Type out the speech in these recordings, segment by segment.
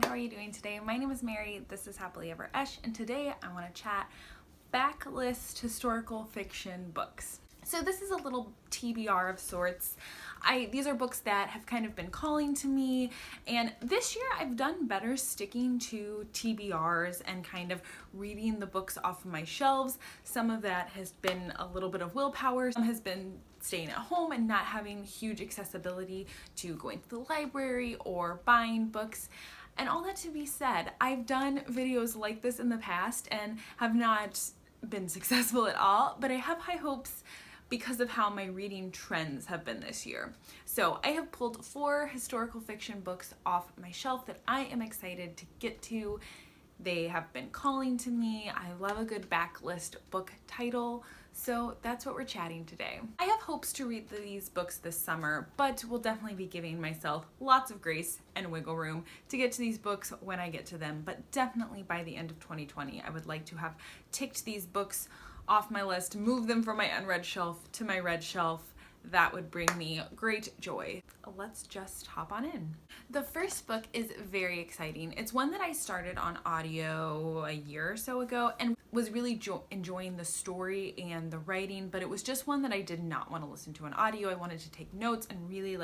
friend, how are you doing today? My name is Mary, this is Happily Ever Esch, and today I want to chat backlist historical fiction books. So this is a little TBR of sorts. These are books that have kind of been calling to me, and this year I've done better sticking to TBRs and kind of reading the books off of my shelves. Some of that has been a little bit of willpower, some has been staying at home and not having huge accessibility to going to the library or buying books. And all that to be said, I've done videos like this in the past and have not been successful at all, but I have high hopes because of how my reading trends have been this year. So I have pulled 4 historical fiction books off my shelf that I am excited to get to. They have been calling to me. I love a good backlist book title, so that's what we're chatting today. I have hopes to read these books this summer, but will definitely be giving myself lots of grace and wiggle room to get to these books when I get to them, but definitely by the end of 2020, I would like to have ticked these books off my list, move them from my unread shelf to my read shelf. That would bring me great joy. Let's just hop on in. The first book is very exciting. It's one that I started on audio a year or so ago and was really enjoying the story and the writing, but it was just one that I did not want to listen to on audio. I wanted to take notes and really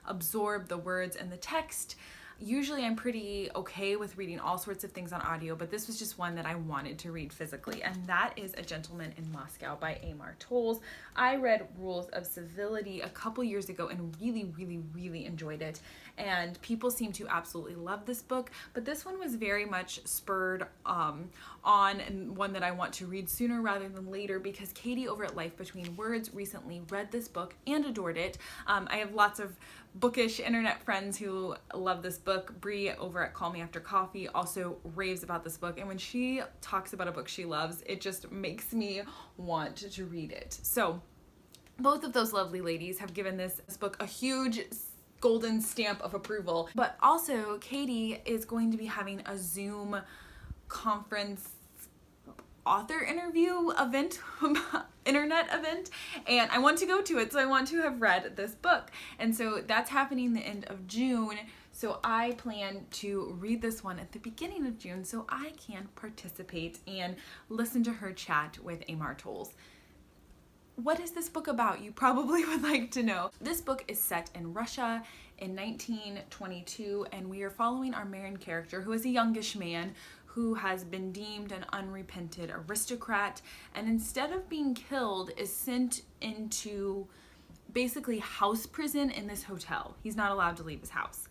absorb the words and the text. Usually I'm pretty okay with reading all sorts of things on audio, but this was just one that I wanted to read physically, and that is A Gentleman in Moscow by Amor Towles. I read Rules of Civility a couple years ago and really enjoyed it, and people seem to absolutely love this book, but this one was very much spurred on and one that I want to read sooner rather than later because Katie over at Life Between Words recently read this book and adored it. I have lots of bookish internet friends who love this book. Bree over at Call Me After Coffee also raves about this book, and when she talks about a book she loves, it just makes me want to read it. So both of those lovely ladies have given this book a huge golden stamp of approval, but also Katie is going to be having a Zoom conference author interview event, internet event, and I want to go to it, so I want to have read this book, and so that's happening the end of June, so I plan to read this one at the beginning of June so I can participate and listen to her chat with Amor Towles. What is this book about? You probably would like to know. This book is set in Russia in 1922, and we are following our main character, who is a youngish man who has been deemed an unrepented aristocrat, and instead of being killed is sent into basically house prison in this hotel. He's not allowed to leave his house,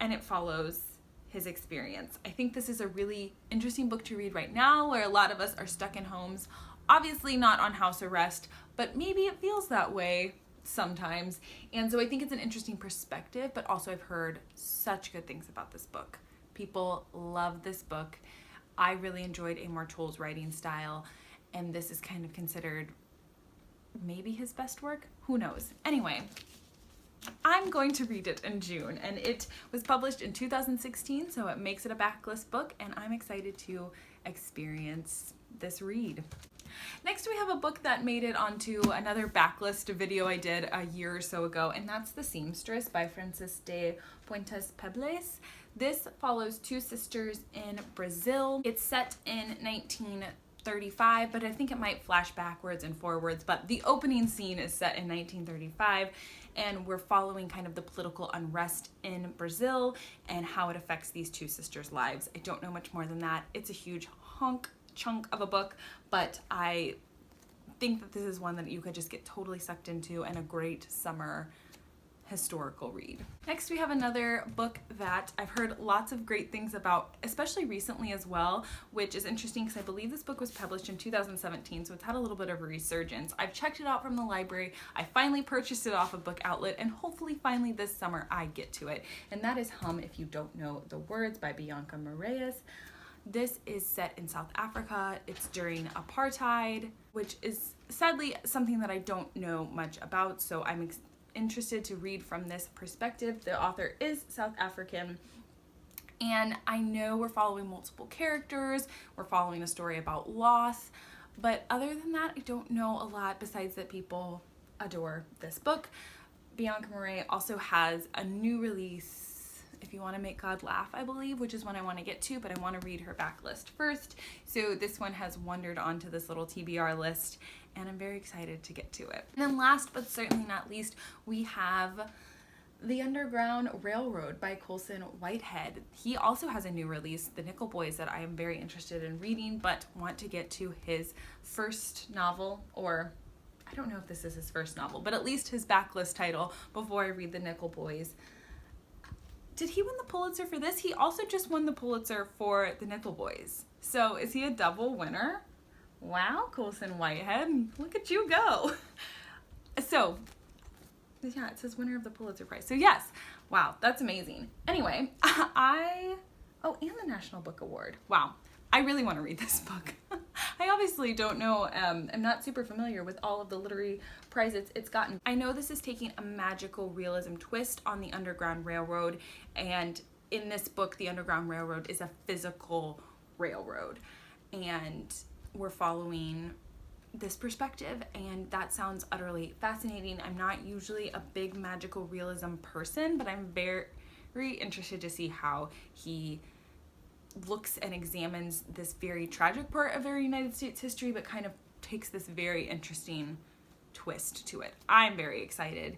and it follows his experience. I think this is a really interesting book to read right now where a lot of us are stuck in homes, obviously not on house arrest, but maybe it feels that way sometimes, and so I think it's an interesting perspective, but also I've heard such good things about this book. People love this book. I really enjoyed Amor Towles' writing style, and this is kind of considered maybe his best work? Who knows? Anyway, I'm going to read it in June, and it was published in 2016, so it makes it a backlist book, and I'm excited to experience this read. Next, we have a book that made it onto another backlist video I did a year or so ago, and that's The Seamstress by Frances de Puentes Pebles. This follows 2 sisters in Brazil. It's set in 1935, but I think it might flash backwards and forwards, but the opening scene is set in 1935, and we're following kind of the political unrest in Brazil and how it affects these 2 sisters' lives. I don't know much more than that. It's a huge chunk of a book, but I think that this is one that you could just get totally sucked into and a great summer historical read. Next, we have another book that I've heard lots of great things about, especially recently as well, which is interesting because I believe this book was published in 2017, so it's had a little bit of a resurgence. I've checked it out from the library. I finally purchased it off a book outlet, and hopefully finally this summer I get to it, and that is Hum If You Don't Know the Words by Bianca Moraes. This is set in South Africa. It's during apartheid, which is sadly something that I don't know much about, so I'm interested to read from this perspective. The author is South African, and I know we're following multiple characters, we're following a story about loss, but other than that, I don't know a lot besides that people adore this book. Bianca Moraes also has a new release If You Want to Make God Laugh, I believe, which is one I want to get to, but I want to read her backlist first. So this one has wandered onto this little TBR list, and I'm very excited to get to it. And then last but certainly not least, we have The Underground Railroad by Colson Whitehead. He also has a new release, The Nickel Boys, that I am very interested in reading, but want to get to his first novel, or I don't know if this is his first novel, but at least his backlist title before I read The Nickel Boys. Did he win the Pulitzer for this? He also just won the Pulitzer for The Nickel Boys. So is he a double winner? Wow, Colson Whitehead, look at you go. So yeah, it says winner of the Pulitzer Prize. So yes, wow, that's amazing. Anyway, and the National Book Award. Wow, I really want to read this book. I obviously don't know, I'm not super familiar with all of the literary prizes it's gotten. I know this is taking a magical realism twist on the Underground Railroad, and in this book, the Underground Railroad is a physical railroad, and we're following this perspective, and that sounds utterly fascinating. I'm not usually a big magical realism person, but I'm very interested to see how he looks and examines this very tragic part of our United States history, but kind of takes this very interesting twist to it. I'm very excited.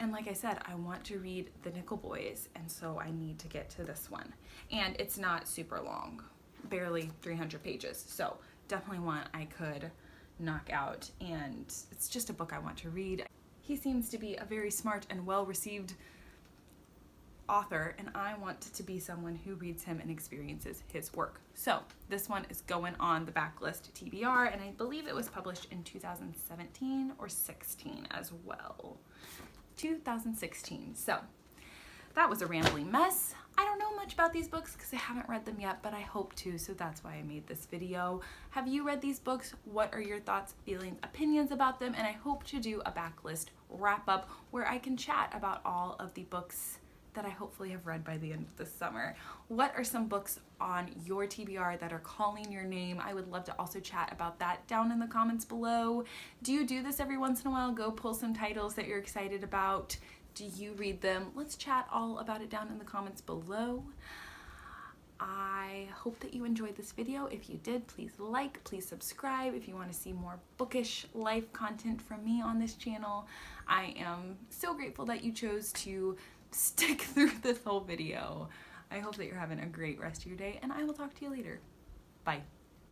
And like I said, I want to read The Nickel Boys, and so I need to get to this one. And it's not super long, barely 300 pages. So definitely one I could knock out, and it's just a book I want to read. He seems to be a very smart and well-received author, and I want to be someone who reads him and experiences his work. So this one is going on the backlist TBR, and I believe it was published in 2017 or 16 as well. 2016. So that was a rambling mess. I don't know much about these books because I haven't read them yet, but I hope to, so that's why I made this video. Have you read these books? What are your thoughts, feelings, opinions about them? And I hope to do a backlist wrap up where I can chat about all of the books that I hopefully have read by the end of the summer. What are some books on your TBR that are calling your name? I would love to also chat about that down in the comments below. Do you do this every once in a while? Go pull some titles that you're excited about. Do you read them? Let's chat all about it down in the comments below. I hope that you enjoyed this video. If you did, please like, please subscribe if you want to see more bookish life content from me on this channel. I am so grateful that you chose to stick through this whole video. I hope that you're having a great rest of your day, and I will talk to you later. Bye.